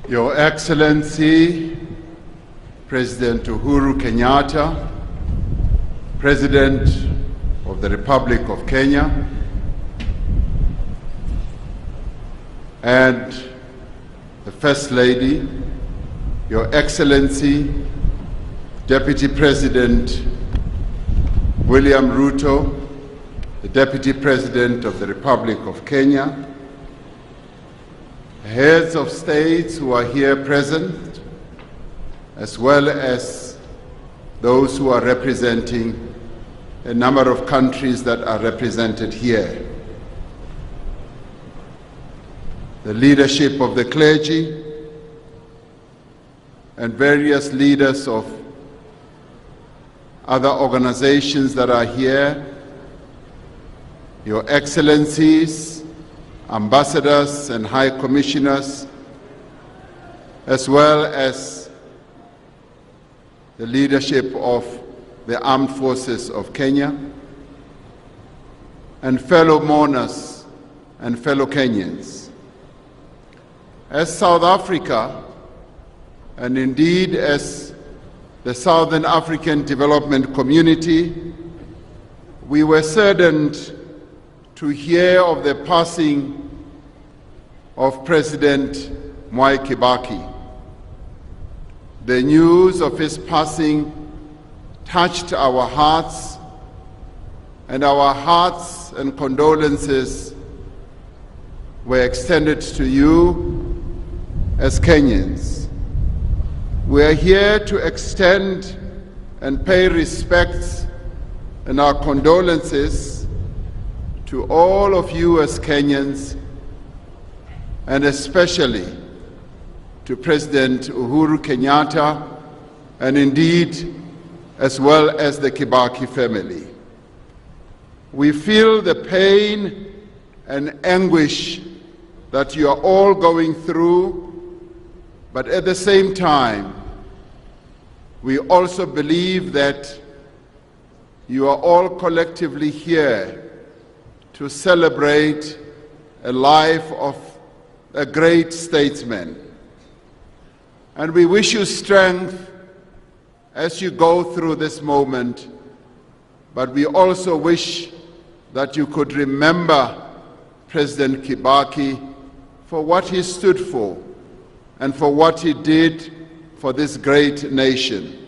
Your Excellency, President Uhuru Kenyatta, President of the Republic of Kenya, and the First Lady, Your Excellency, Deputy President William Ruto, the Deputy President of the Republic of Kenya, heads of states who are here present, as well as those who are representing a number of countries that are represented here. The leadership of the clergy and various leaders of other organizations that are here, Your Excellencies, ambassadors and high commissioners, as well as the leadership of the Armed Forces of Kenya, and fellow mourners and fellow Kenyans. As South Africa, and indeed as the Southern African Development Community, we were saddened to hear of the passing of President Mwai Kibaki. The news of his passing touched our hearts, and our hearts and condolences were extended to you as Kenyans. We are here to extend and pay respects and our condolences to all of you as Kenyans, and especially to President Uhuru Kenyatta, and indeed as well as the Kibaki family. We feel the pain and anguish that you are all going through, but at the same time, we also believe that you are all collectively here to celebrate a life of a great statesman. And we wish you strength as you go through this moment, but we also wish that you could remember President Kibaki for what he stood for and for what he did for this great nation.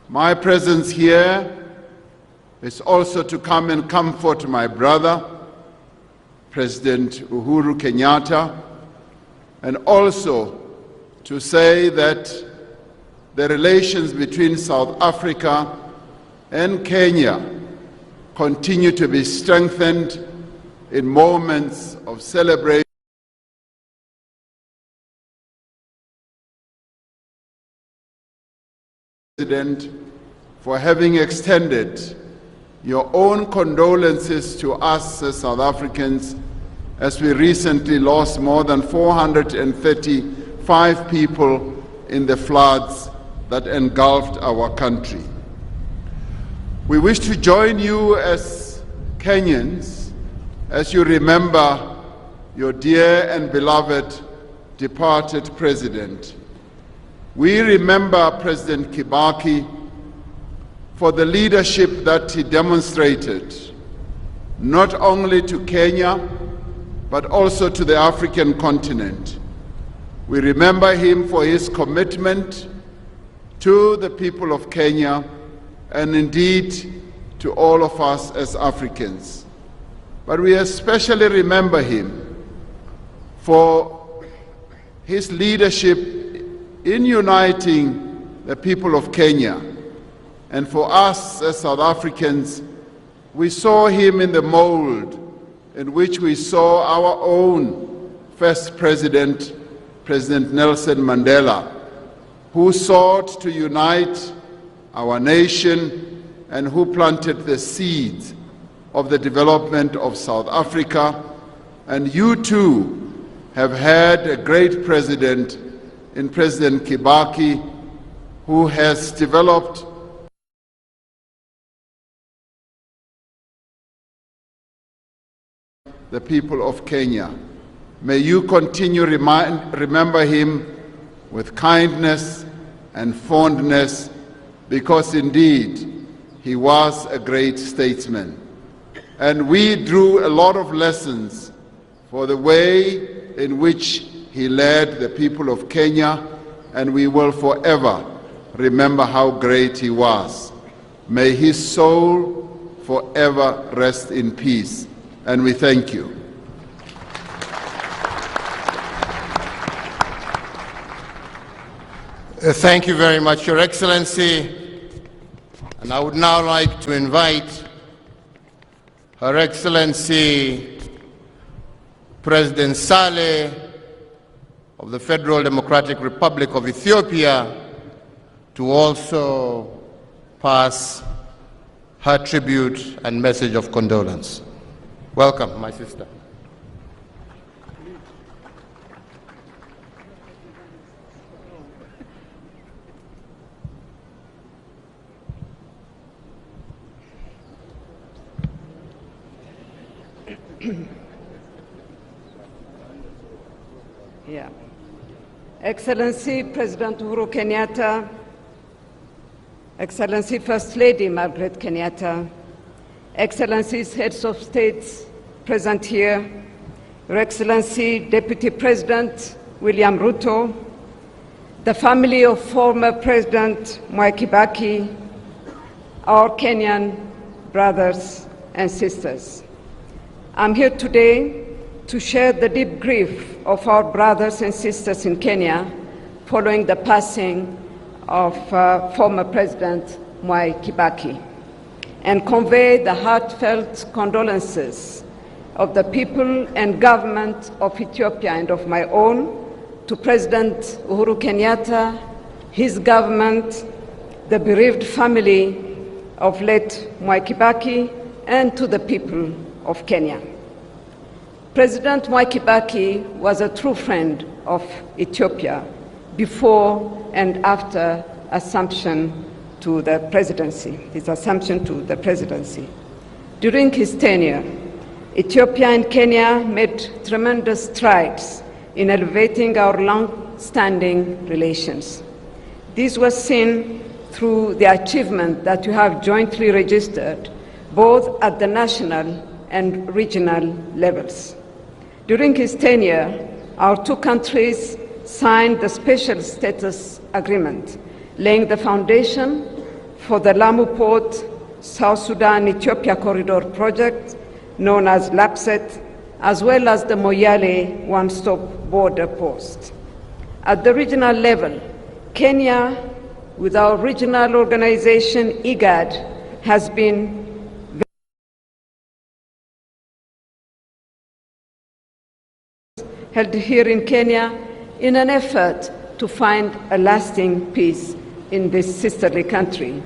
My presence here is also to come and comfort my brother, President Uhuru Kenyatta, and also to say that the relations between South Africa and Kenya continue to be strengthened in moments of celebration for having extended your own condolences to us as South Africans, as we recently lost more than 435 people in the floods that engulfed our country. We wish to join you as Kenyans as you remember your dear and beloved departed president. We remember President Kibaki for the leadership that he demonstrated, not only to Kenya, but also to the African continent. We remember him for his commitment to the people of Kenya, and indeed to all of us as Africans. But we especially remember him for his leadership in uniting the people of Kenya. And for us as South Africans, we saw him in the mold in which we saw our own first president, President Nelson Mandela, who sought to unite our nation and who planted the seeds of the development of South Africa. And you too have had a great president in President Kibaki, who has developed the people of Kenya. May you continue remember him with kindness and fondness, because indeed he was a great statesman. And we drew a lot of lessons for the way in which he led the people of Kenya, and we will forever remember how great he was. May his soul forever rest in peace, and we thank you. Thank you very much, Your Excellency. And I would now like to invite Her Excellency President Sahle of the Federal Democratic Republic of Ethiopia to also pass her tribute and message of condolence. Welcome, my sister. Yeah. Excellency President Uhuru Kenyatta, Excellency First Lady Margaret Kenyatta, Excellencies Heads of States present here, Your Excellency Deputy President William Ruto, the family of former President Mwai Kibaki, our Kenyan brothers and sisters. I'm here today to share the deep grief of our brothers and sisters in Kenya following the passing of former President Mwai Kibaki, and convey the heartfelt condolences of the people and government of Ethiopia and of my own to President Uhuru Kenyatta, his government, the bereaved family of late Mwai Kibaki, and to the people of Kenya. President Mwai Kibaki was a true friend of Ethiopia before and after assumption to the presidency, his assumption to the presidency. During his tenure, Ethiopia and Kenya made tremendous strides in elevating our long-standing relations. This was seen through the achievement that you have jointly registered, both at the national and regional levels. During his tenure, our two countries signed the Special Status Agreement, laying the foundation for the Lamu Port South Sudan-Ethiopia Corridor project, known as LAPSET, as well as the Moyale one-stop border post. At the regional level, Kenya, with our regional organization, IGAD, has been held here in Kenya in an effort to find a lasting peace in this sisterly country,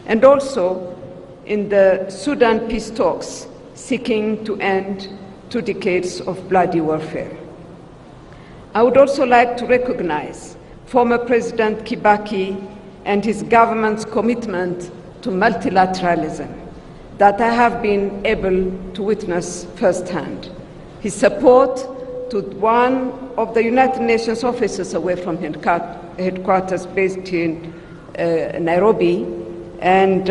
and also in the Sudan peace talks seeking to end 2 decades of bloody warfare. I would also like to recognize former President Kibaki and his government's commitment to multilateralism that I have been able to witness firsthand. His support to one of the United Nations offices away from headquarters based in Nairobi, and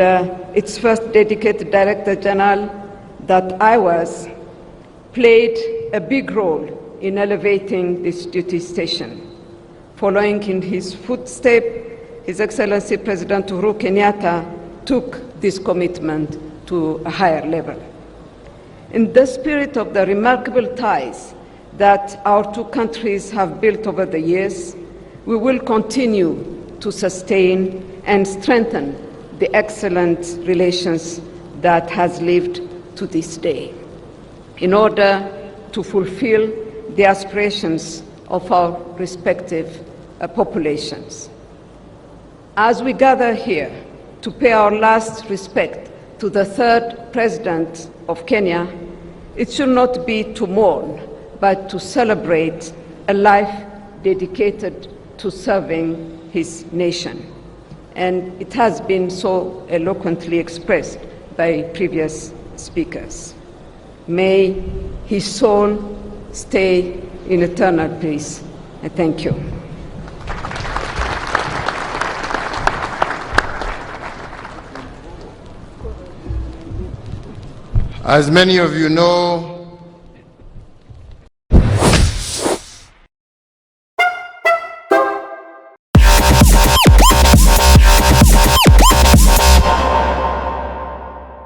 its first dedicated Director General that I was, played a big role in elevating this duty station. Following in his footsteps, His Excellency President Uhuru Kenyatta took this commitment to a higher level. In the spirit of the remarkable ties that our two countries have built over the years, we will continue to sustain and strengthen the excellent relations that has lived to this day in order to fulfill the aspirations of our respective populations. As we gather here to pay our last respect to the third president of Kenya, it should not be to mourn, but to celebrate a life dedicated to serving his nation. And it has been so eloquently expressed by previous speakers. May his soul stay in eternal peace. I thank you. As many of you know,